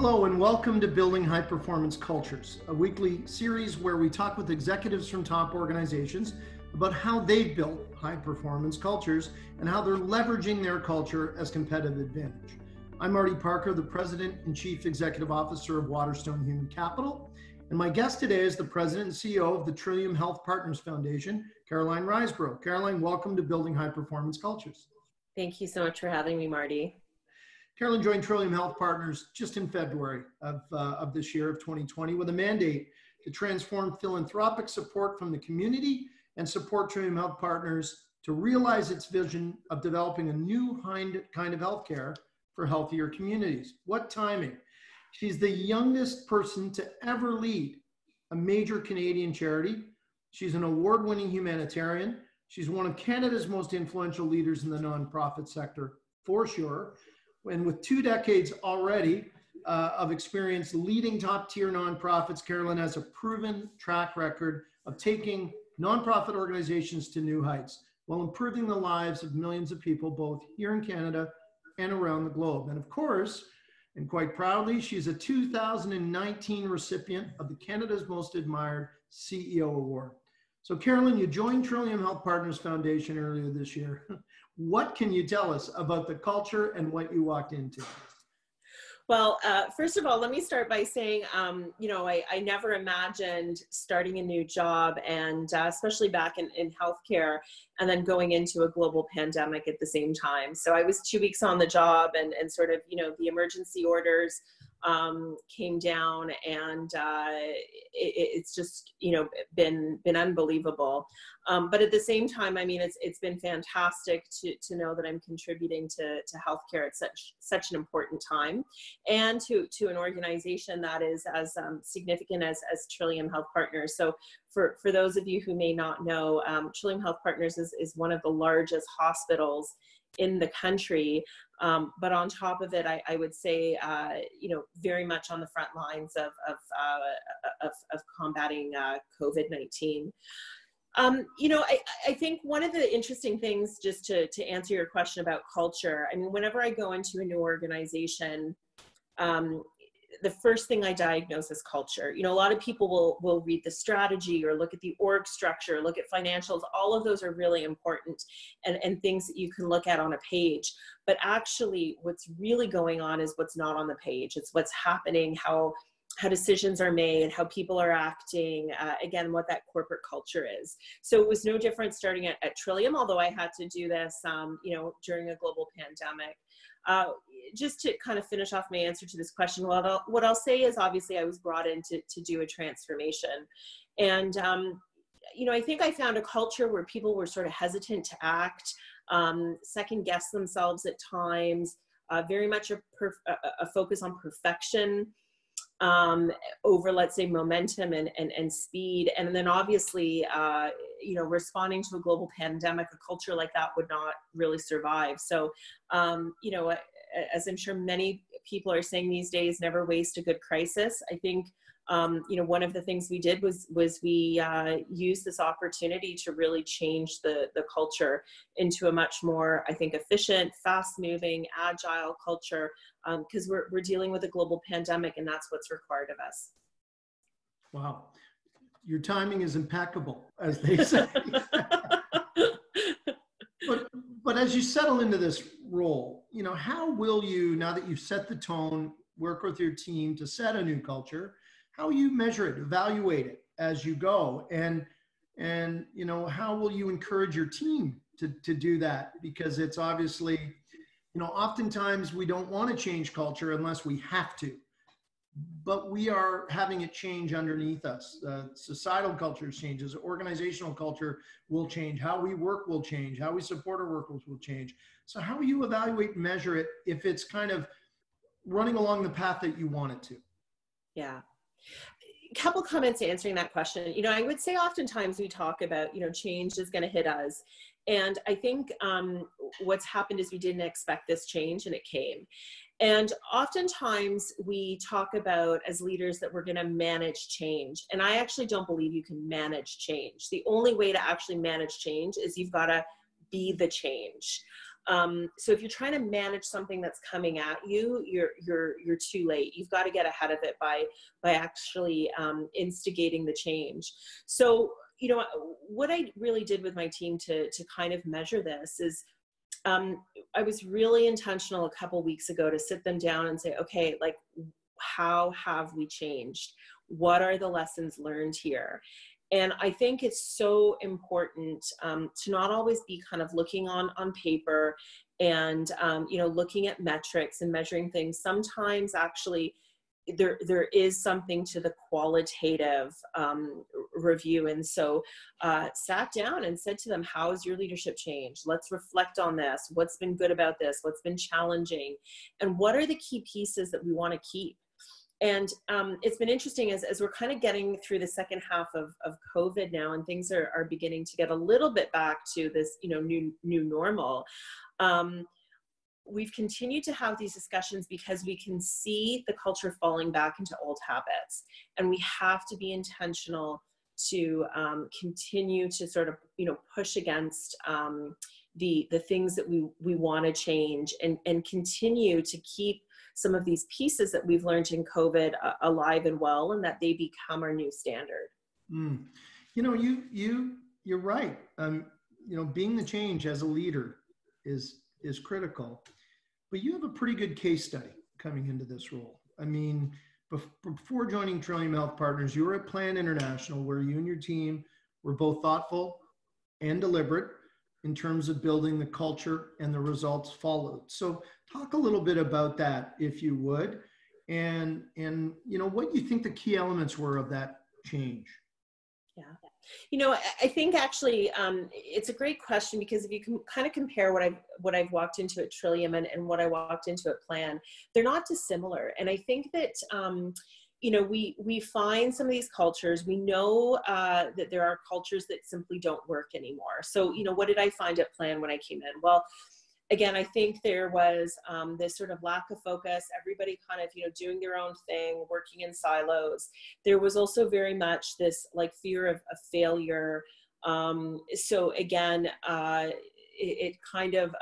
Hello and welcome to Building High Performance Cultures, a weekly series where we talk with executives from top organizations about how they've built high performance cultures and how they're leveraging their culture as competitive advantage. I'm Marty Parker, the President and Chief Executive Officer of Waterstone Human Capital, and my guest today is the President and CEO of the Trillium Health Partners Foundation, Caroline Riseboro. Caroline, welcome to Building High Performance Cultures. Thank you so much for having me, Marty. Caroline joined Trillium Health Partners just in February of this year of 2020 with a mandate to transform philanthropic support from the community and support Trillium Health Partners to realize its vision of developing a new kind of healthcare for healthier communities. What timing. She's the youngest person to ever lead a major Canadian charity. She's an award-winning humanitarian. She's one of Canada's most influential leaders in the nonprofit sector, for sure. And with 2 decades already of experience leading top-tier nonprofits, Caroline has a proven track record of taking nonprofit organizations to new heights while improving the lives of millions of people, both here in Canada and around the globe. And of course, and quite proudly, she's a 2019 recipient of the Canada's Most Admired CEO Award. So Caroline, you joined Trillium Health Partners Foundation earlier this year. What can you tell us about the culture and what you walked into? Well, first of all, let me start by saying, I never imagined starting a new job and especially back in healthcare and then going into a global pandemic at the same time. So I was 2 weeks on the job and sort of, the emergency orders came down and it's just, been unbelievable. But at the same time, I mean, it's been fantastic to know that I'm contributing to healthcare at such an important time, and to an organization that is as significant as Trillium Health Partners. So for those of you who may not know, Trillium Health Partners is one of the largest hospitals in the country. But on top of it, I would say, very much on the front lines of combating COVID-19. I think one of the interesting things, just to answer your question about culture, I mean, whenever I go into a new organization, the first thing I diagnose is culture. A lot of people will read the strategy or look at the org structure, look at financials. All of those are really important and things that you can look at on a page. But actually, what's really going on is what's not on the page. It's what's happening, how decisions are made, how people are acting, again, what that corporate culture is. So it was no different starting at Trillium, although I had to do this, during a global pandemic. Just to kind of finish off my answer to this question, what I'll say is, obviously I was brought in to do a transformation. And, I think I found a culture where people were sort of hesitant to act, second guess themselves at times, very much a focus on perfection, over, let's say, momentum and speed. And then obviously, responding to a global pandemic, a culture like that would not really survive. So, as I'm sure many people are saying these days, never waste a good crisis. I think, one of the things we did was we used this opportunity to really change the culture into a much more, I think, efficient, fast-moving, agile culture, because we're dealing with a global pandemic, and that's what's required of us. Wow. Your timing is impeccable, as they say. But as you settle into this role, how will you, now that you've set the tone, work with your team to set a new culture, how will you measure it, evaluate it as you go? And how will you encourage your team to do that? Because it's obviously, oftentimes we don't want to change culture unless we have to. But we are having it change underneath us. Societal culture changes, organizational culture will change, how we work will change, how we support our workers will change. So how will you evaluate and measure it if it's kind of running along the path that you want it to? Yeah. A couple comments answering that question. I would say oftentimes we talk about, change is going to hit us. And I think what's happened is we didn't expect this change, and it came. And oftentimes we talk about, as leaders, that we're going to manage change. And I actually don't believe you can manage change. The only way to actually manage change is you've got to be the change. So if you're trying to manage something that's coming at you, you're too late. You've got to get ahead of it by actually instigating the change. So, you know, what I really did with my team to kind of measure this is, I was really intentional a couple weeks ago to sit them down and say, okay, like, how have we changed? What are the lessons learned here? And I think it's so important to not always be kind of looking on paper and, you know, looking at metrics and measuring things. Sometimes actually there is something to the qualitative review. And so sat down and said to them, how has your leadership changed? Let's reflect on this. What's been good about this? What's been challenging? And what are the key pieces that we want to keep? And it's been interesting as we're kind of getting through the second half of COVID now, and things are beginning to get a little bit back to this, you know, new normal. We've continued to have these discussions because we can see the culture falling back into old habits, and we have to be intentional to continue to sort of, you know, push against the things that we want to change, and continue to keep some of these pieces that we've learned in COVID alive and well, and that they become our new standard. You know, you're right. You know, being the change as a leader is critical, but you have a pretty good case study coming into this role. I mean, before joining Trillium Health Partners, you were at Plan International, where you and your team were both thoughtful and deliberate in terms of building the culture, and the results followed. So talk a little bit about that, if you would, and you know, what you think the key elements were of that change. Yeah. You know, I think actually it's a great question, because if you can kind of compare what I've walked into at Trillium and what I walked into at Plan, they're not dissimilar. And I think that, you know, we find some of these cultures, we know that there are cultures that simply don't work anymore. So, you know, what did I find at Plan when I came in? Well, again, I think there was this sort of lack of focus, everybody kind of, you know, doing their own thing, working in silos. There was also very much this like fear of failure. So again, it kind of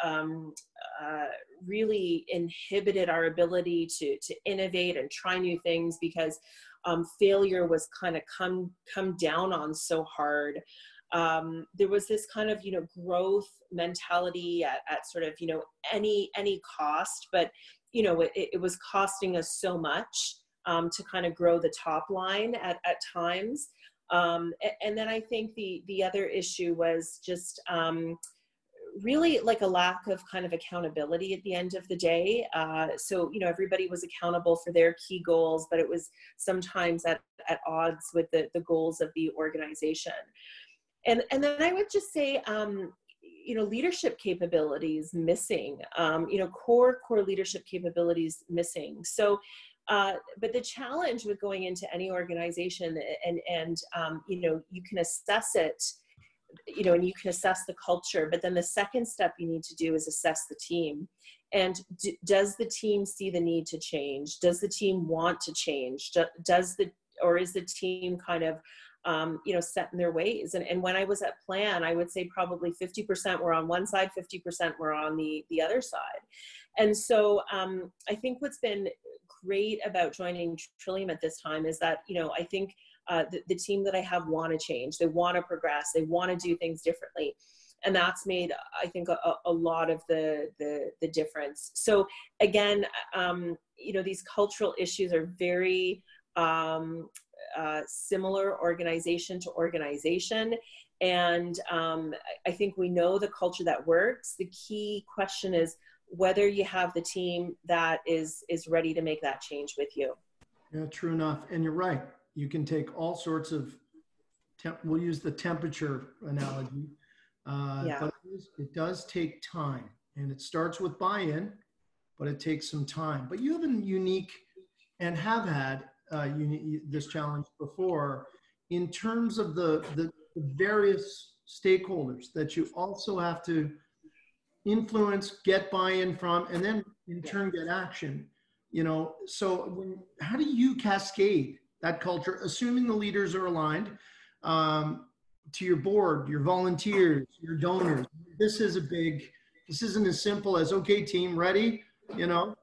really inhibited our ability to innovate and try new things, because failure was kind of come down on so hard. There was this kind of, you know, growth mentality at sort of, you know, any cost, but, you know, it was costing us so much to kind of grow the top line at times. And then I think the other issue was just really like a lack of kind of accountability at the end of the day. So, you know, everybody was accountable for their key goals, but it was sometimes at odds with the goals of the organization. And then I would just say, you know, leadership capabilities missing, you know, core leadership capabilities missing. So, but the challenge with going into any organization, and you know, you can assess it, you know, and you can assess the culture, but then the second step you need to do is assess the team. And does the team see the need to change? Does the team want to change? Or is the team kind of, you know, set in their ways? And when I was at Plan, I would say probably 50% were on one side, 50% were on the other side. And so I think what's been great about joining Trillium at this time is that, you know, I think the team that I have want to change, they want to progress, they want to do things differently. And that's made, I think, a lot of the difference. So again, you know, these cultural issues are very similar organization to organization. And I think we know the culture that works. The key question is whether you have the team that is ready to make that change with you. Yeah, true enough. And you're right. You can take all sorts of, we'll use the temperature analogy, Yeah. but it does take time, and it starts with buy-in, but it takes some time. But you have a unique, and have had this challenge before, in terms of the various stakeholders that you also have to influence, get buy-in from, and then in turn get action. You know, so how do you cascade that culture, assuming the leaders are aligned, to your board, your volunteers, your donors? This is a big This isn't as simple as, okay, team, ready? You know,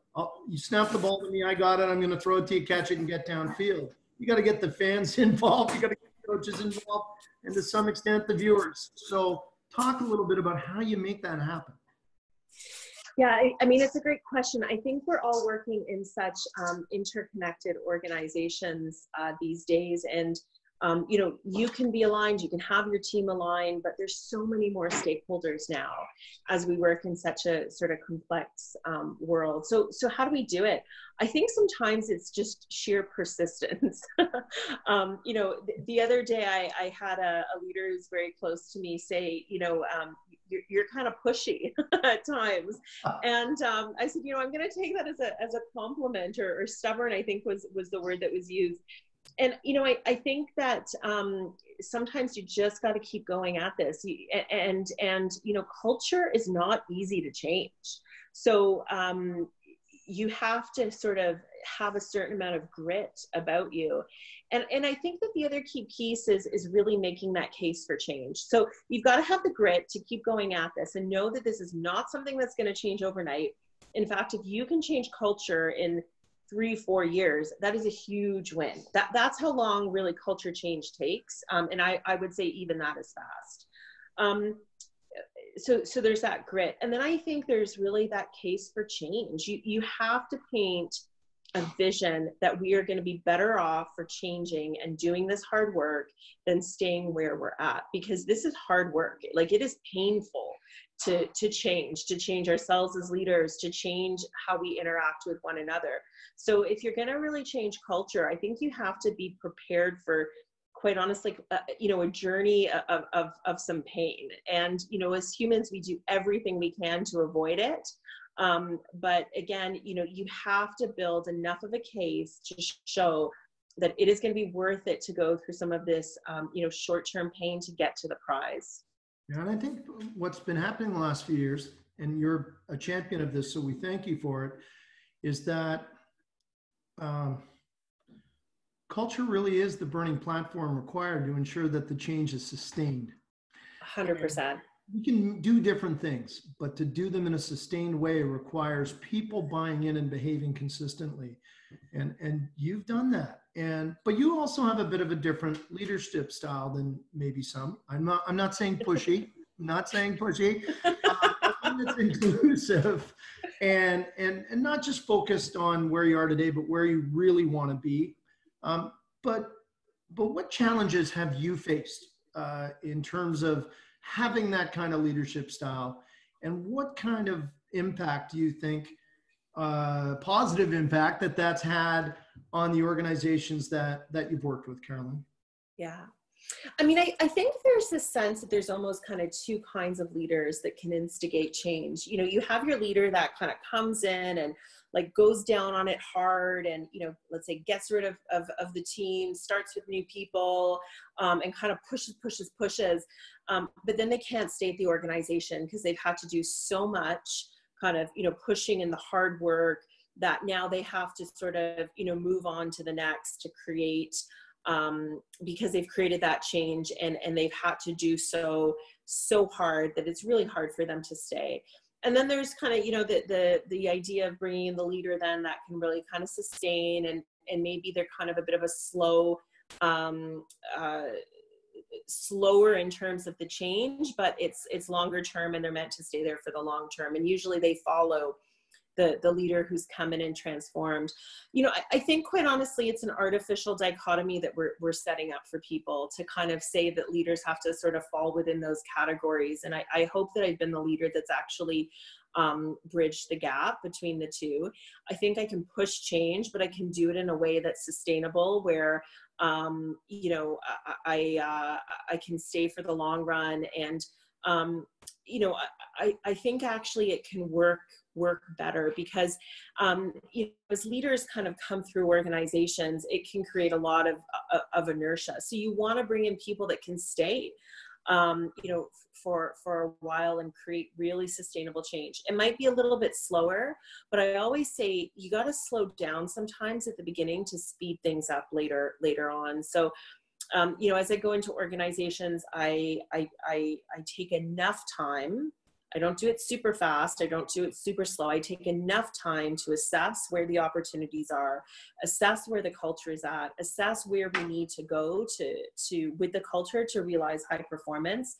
you snap the ball to me, I got it, I'm going to throw it to you, catch it, and get downfield. You got to get the fans involved, you got to get the coaches involved, and to some extent the viewers. So talk a little bit about how you make that happen. Yeah, I mean, it's a great question. I think we're all working in such interconnected organizations these days. And, you know, you can be aligned, you can have your team aligned, but there's so many more stakeholders now as we work in such a sort of complex world. So how do we do it? I think sometimes it's just sheer persistence. You know, the other day I had a leader who's very close to me say, you know, you're kind of pushy at times. And I said, you know, I'm going to take that as a compliment, or stubborn, I think was the word that was used. And, you know, I think that sometimes you just got to keep going at this. And, you know, culture is not easy to change. So you have to sort of have a certain amount of grit about you. And I think that the other key piece is really making that case for change. So you've got to have the grit to keep going at this and know that this is not something that's going to change overnight. In fact, if you can change culture in 3-4 years, that is a huge win. That's how long really culture change takes. And I would say even that is fast. So there's that grit. And then I think there's really that case for change. You have to paint a vision that we are going to be better off for changing and doing this hard work than staying where we're at, because this is hard work. Like, it is painful to change ourselves as leaders, to change how we interact with one another. So if you're going to really change culture, I think you have to be prepared for, quite honestly, you know, a journey of some pain. And, you know, as humans, we do everything we can to avoid it. But again, you know, you have to build enough of a case to show that it is going to be worth it to go through some of this, you know, short-term pain to get to the prize. Yeah, and I think what's been happening the last few years, and you're a champion of this, so we thank you for it, is that culture really is the burning platform required to ensure that the change is sustained. 100%. We can do different things, but to do them in a sustained way requires people buying in and behaving consistently. And you've done that. But you also have a bit of a different leadership style than maybe some. I'm not saying pushy, not saying pushy. It's inclusive and not just focused on where you are today, but where you really want to be. But what challenges have you faced in terms of having that kind of leadership style, and what kind of impact do you think, positive impact, that's had on the organizations that you've worked with, Caroline? Yeah. I mean, I think there's this sense that there's almost kind of two kinds of leaders that can instigate change. You know, you have your leader that kind of comes in and like goes down on it hard and, you know, let's say gets rid of the team, starts with new people, and kind of pushes. But then they can't stay at the organization because they've had to do so much kind of, you know, pushing in the hard work that now they have to sort of, you know, move on to the next to create, because they've created that change and they've had to do so hard that it's really hard for them to stay. And then there's kind of, you know, the idea of bringing in the leader then that can really kind of sustain and maybe they're kind of a bit of a slower in terms of the change, but it's longer term and they're meant to stay there for the long term. And usually they follow the leader who's come in and transformed. You know, I think quite honestly, it's an artificial dichotomy that we're setting up for people to kind of say that leaders have to sort of fall within those categories. And I hope that I've been the leader that's actually bridged the gap between the two. I think I can push change, but I can do it in a way that's sustainable where, you know, I can stay for the long run. And, you know, I think actually it can work better because, you know, as leaders kind of come through organizations, it can create a lot of inertia. So you want to bring in people that can stay, you know, for a while and create really sustainable change. It might be a little bit slower, but I always say you got to slow down sometimes at the beginning to speed things up later on. So, you know, as I go into organizations, I take enough time I don't do it super fast. I don't do it super slow. I take enough time to assess where the opportunities are, assess where the culture is at, assess where we need to go to with the culture to realize high performance,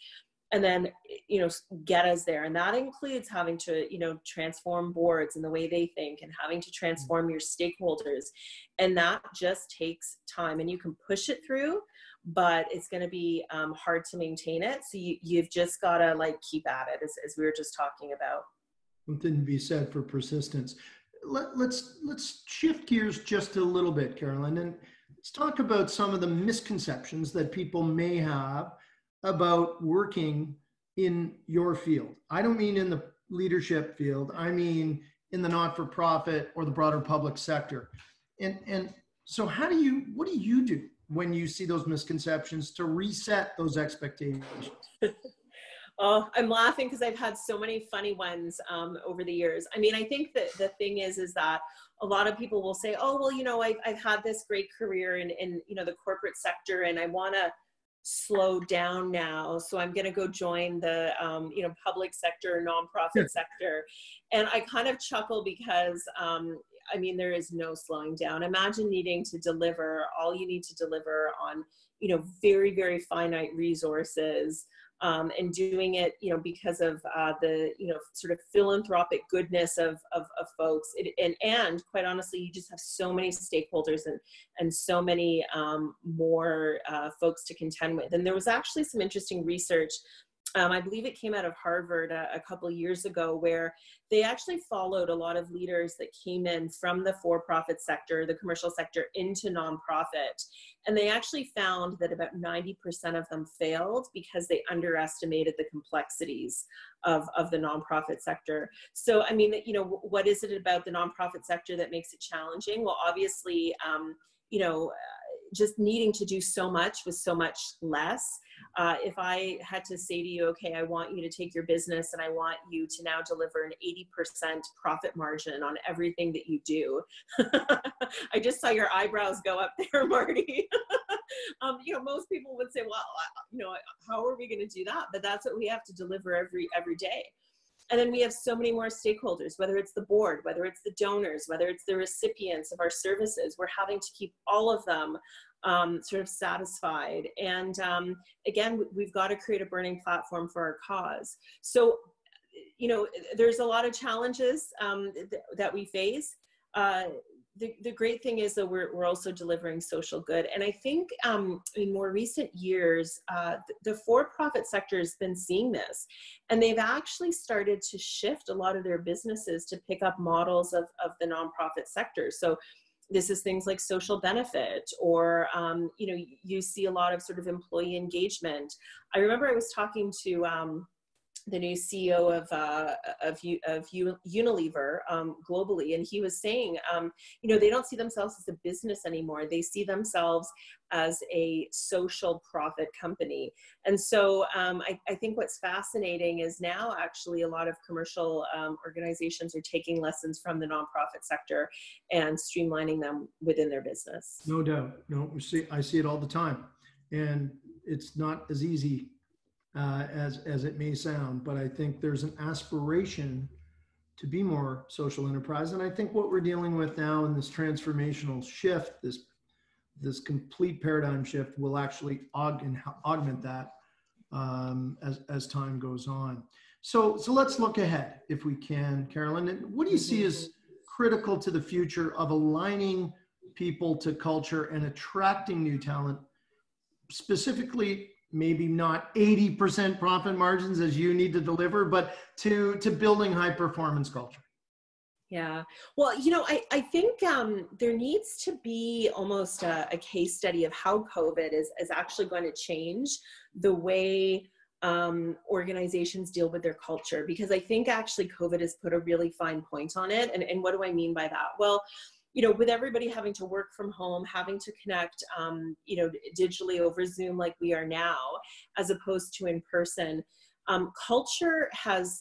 and then, you know, get us there. And that includes having to, you know, transform boards and the way they think, and having to transform your stakeholders. And that just takes time, and you can push it through, but it's going to be hard to maintain it. So you've just got to like keep at it, as we were just talking about. Something to be said for persistence. Let's shift gears just a little bit, Caroline, and let's talk about some of the misconceptions that people may have about working in your field. I don't mean in the leadership field. I mean in the not-for-profit or the broader public sector. And so what do you do when you see those misconceptions to reset those expectations? Oh, I'm laughing because I've had so many funny ones over the years. I mean, I think that the thing is that a lot of people will say, oh, well, you know, I've had this great career in, you know, the corporate sector, and I want to slow down now, so I'm going to go join the you know, public sector, nonprofit sector. And I kind of chuckle because I mean, there is no slowing down. Imagine needing to deliver all you need to deliver on, you know, very, very finite resources, and doing it, you know, because of the, you know, sort of philanthropic goodness of folks. And quite honestly, you just have so many stakeholders and so many more folks to contend with. And there was actually some interesting research. I believe it came out of Harvard a couple of years ago, where they actually followed a lot of leaders that came in from the for-profit sector, the commercial sector, into nonprofit. And they actually found that about 90% of them failed because they underestimated the complexities of the nonprofit sector. So, I mean, you know, what is it about the nonprofit sector that makes it challenging? Well, obviously, you know, just needing to do so much with so much less. If I had to say to you, okay, I want you to take your business and I want you to now deliver an 80% profit margin on everything that you do. I just saw your eyebrows go up there, Marty. You know, most people would say, well, you know, how are we going to do that? But that's what we have to deliver every day. And then we have so many more stakeholders, whether it's the board, whether it's the donors, whether it's the recipients of our services. We're having to keep all of them sort of satisfied. And again, we've got to create a burning platform for our cause. So, you know, there's a lot of challenges that we face. The great thing is that we're also delivering social good. And I think in more recent years, the for-profit sector has been seeing this, and they've actually started to shift a lot of their businesses to pick up models of the nonprofit sector. So this is things like social benefit, or, you know, you see a lot of sort of employee engagement. I remember I was talking to the new CEO of Unilever globally, and he was saying, you know, they don't see themselves as a business anymore. They see themselves as a social profit company. And so I think what's fascinating is now actually a lot of commercial organizations are taking lessons from the nonprofit sector and streamlining them within their business. No doubt. No, I see it all the time, and it's not as easy as it may sound, but I think there's an aspiration to be more social enterprise. And I think what we're dealing with now in this transformational shift, this complete paradigm shift, will actually augment that as time goes on. So let's look ahead if we can, Caroline. And what do you see as critical to the future of aligning people to culture and attracting new talent, specifically maybe not 80% profit margins as you need to deliver, but to building high performance culture? Yeah, well, you know, I think there needs to be almost a case study of how COVID is actually going to change the way organizations deal with their culture, because I think actually COVID has put a really fine point on it. And what do I mean by that? Well, you know, with everybody having to work from home, having to connect, you know, digitally over Zoom like we are now, as opposed to in person, culture has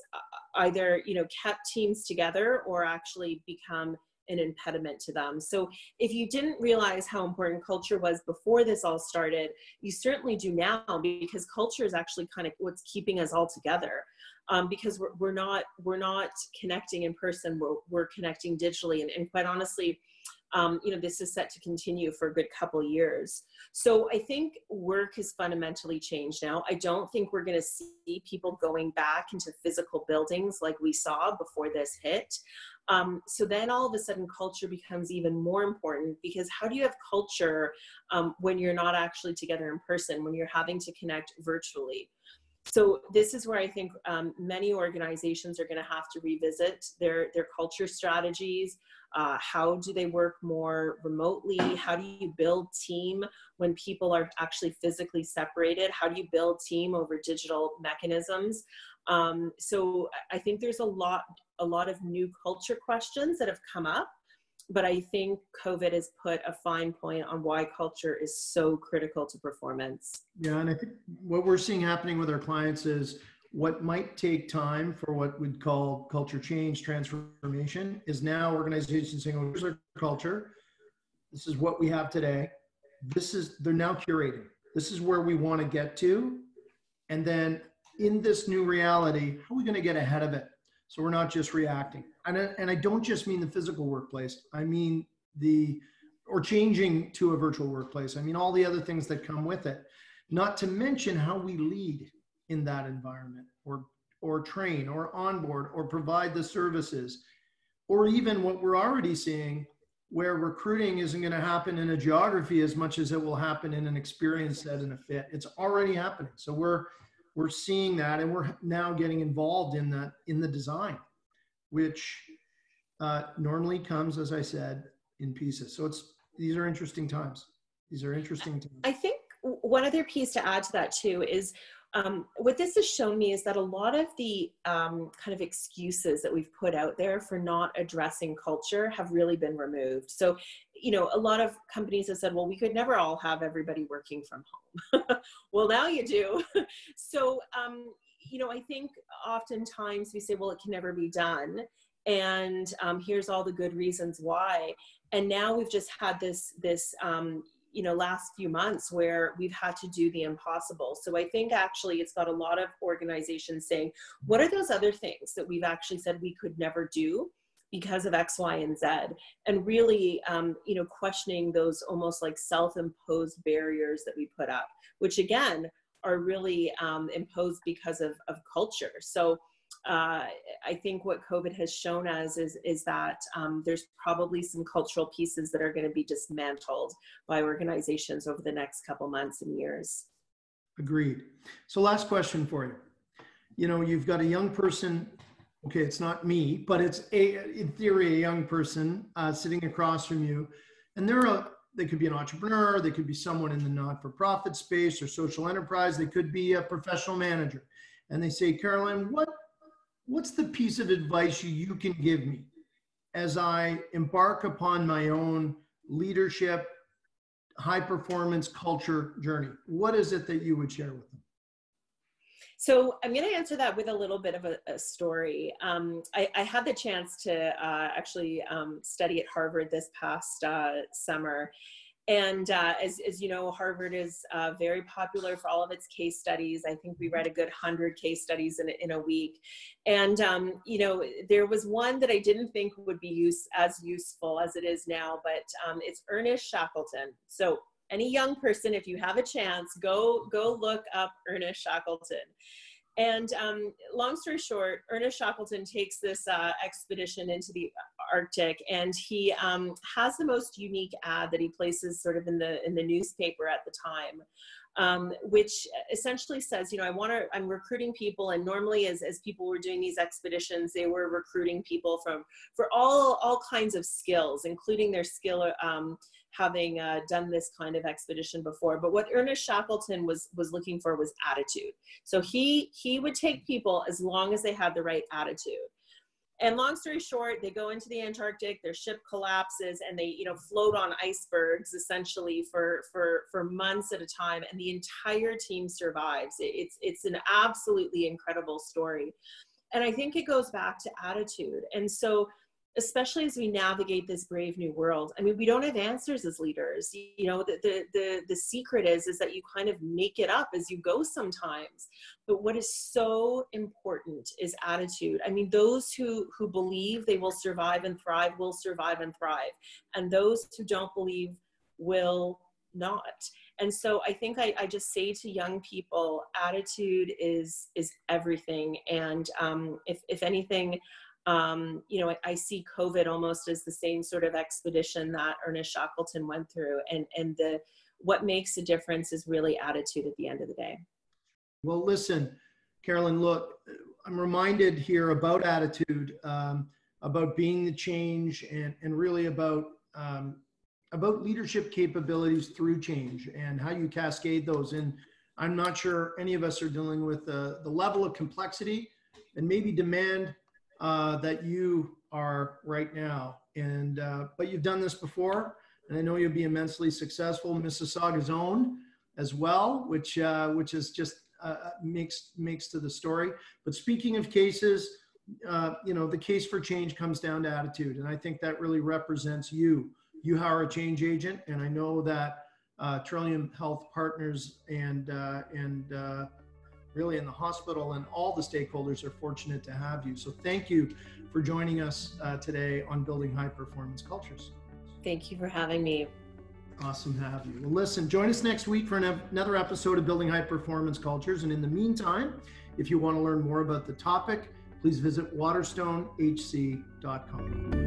either, you know, kept teams together or actually become an impediment to them. So if you didn't realize how important culture was before this all started, you certainly do now, because culture is actually kind of what's keeping us all together. Because we're not connecting in person, we're connecting digitally, and quite honestly, this is set to continue for a good couple of years. So I think work has fundamentally changed now. I don't think we're going to see people going back into physical buildings like we saw before this hit. So then all of a sudden culture becomes even more important, because how do you have culture when you're not actually together in person, when you're having to connect virtually? So this is where I think many organizations are going to have to revisit their culture strategies. How do they work more remotely? How do you build team when people are actually physically separated? How do you build team over digital mechanisms? So I think there's a lot of new culture questions that have come up, but I think COVID has put a fine point on why culture is so critical to performance. Yeah, and I think what we're seeing happening with our clients is what might take time for what we'd call culture change, transformation, is now organizations saying, oh, here's our culture. This is what we have today. They're now curating. This is where we want to get to. And then in this new reality, how are we going to get ahead of it? So we're not just reacting. And I don't just mean the physical workplace. I mean or changing to a virtual workplace. I mean, all the other things that come with it, not to mention how we lead in that environment, or train, or onboard, or provide the services, or even what we're already seeing, where recruiting isn't going to happen in a geography as much as it will happen in an experience set and a fit. It's already happening. So we're seeing that, and we're now getting involved in that, in the design, which normally comes, as I said, in pieces. So these are interesting times. These are interesting times. I think one other piece to add to that too is what this has shown me is that a lot of the kind of excuses that we've put out there for not addressing culture have really been removed. So, a lot of companies have said, well, we could never all have everybody working from home. Well, now you do. So, I think oftentimes we say, well, it can never be done. And here's all the good reasons why. And now we've just had this last few months where we've had to do the impossible. So I think actually it's got a lot of organizations saying, what are those other things that we've actually said we could never do because of X, Y, and Z? And really, questioning those almost like self-imposed barriers that we put up, which again, are really imposed because of culture. So I think what COVID has shown us is that there's probably some cultural pieces that are going to be dismantled by organizations over the next couple months and years. Agreed. So last question for you. You've got a young person, okay, it's not me, but it's in theory, a young person sitting across from you, and they could be an entrepreneur, they could be someone in the not-for-profit space or social enterprise, they could be a professional manager. And they say, Caroline, what's the piece of advice you can give me as I embark upon my own leadership, high performance culture journey? What is it that you would share with them? So I'm going to answer that with a little bit of a story. I had the chance to actually study at Harvard this past summer. And as you know, Harvard is very popular for all of its case studies. I think we read a good 100 case studies in a week. And, there was one that I didn't think would be as useful as it is now, but it's Ernest Shackleton. So any young person, if you have a chance, go look up Ernest Shackleton. And long story short, Ernest Shackleton takes this expedition into the Arctic, and he has the most unique ad that he places sort of in the newspaper at the time, which essentially says, I'm recruiting people, and normally as people were doing these expeditions, they were recruiting people for all kinds of skills, including their skill having done this kind of expedition before. But what Ernest Shackleton was looking for was attitude. So he would take people as long as they had the right attitude. And long story short, they go into the Antarctic, their ship collapses, and they float on icebergs essentially for months at a time, and the entire team survives. It's an absolutely incredible story. And I think it goes back to attitude. And so especially as we navigate this brave new world. I mean, we don't have answers as leaders. You know, the secret is that you kind of make it up as you go sometimes. But what is so important is attitude. I mean, those who believe they will survive and thrive will survive and thrive. And those who don't believe will not. And so I think I just say to young people, attitude is everything. And if anything, you know, I see COVID almost as the same sort of expedition that Ernest Shackleton went through. And what makes a difference is really attitude at the end of the day. Well, listen, Caroline, look, I'm reminded here about attitude, about being the change, and really about leadership capabilities through change and how you cascade those. And I'm not sure any of us are dealing with the level of complexity and maybe demand that you are right now. And but you've done this before, and I know you'll be immensely successful. Mississauga's own as well, which is just makes to the story. But speaking of cases, you know, the case for change comes down to attitude, and I think that really represents you. You are a change agent, and I know that Trillium Health Partners and really in the hospital and all the stakeholders are fortunate to have you. So thank you for joining us today on Building High Performance Cultures. Thank you for having me. Awesome to have you. Well, listen, join us next week for another episode of Building High Performance Cultures. And in the meantime, if you want to learn more about the topic, please visit waterstonehc.com.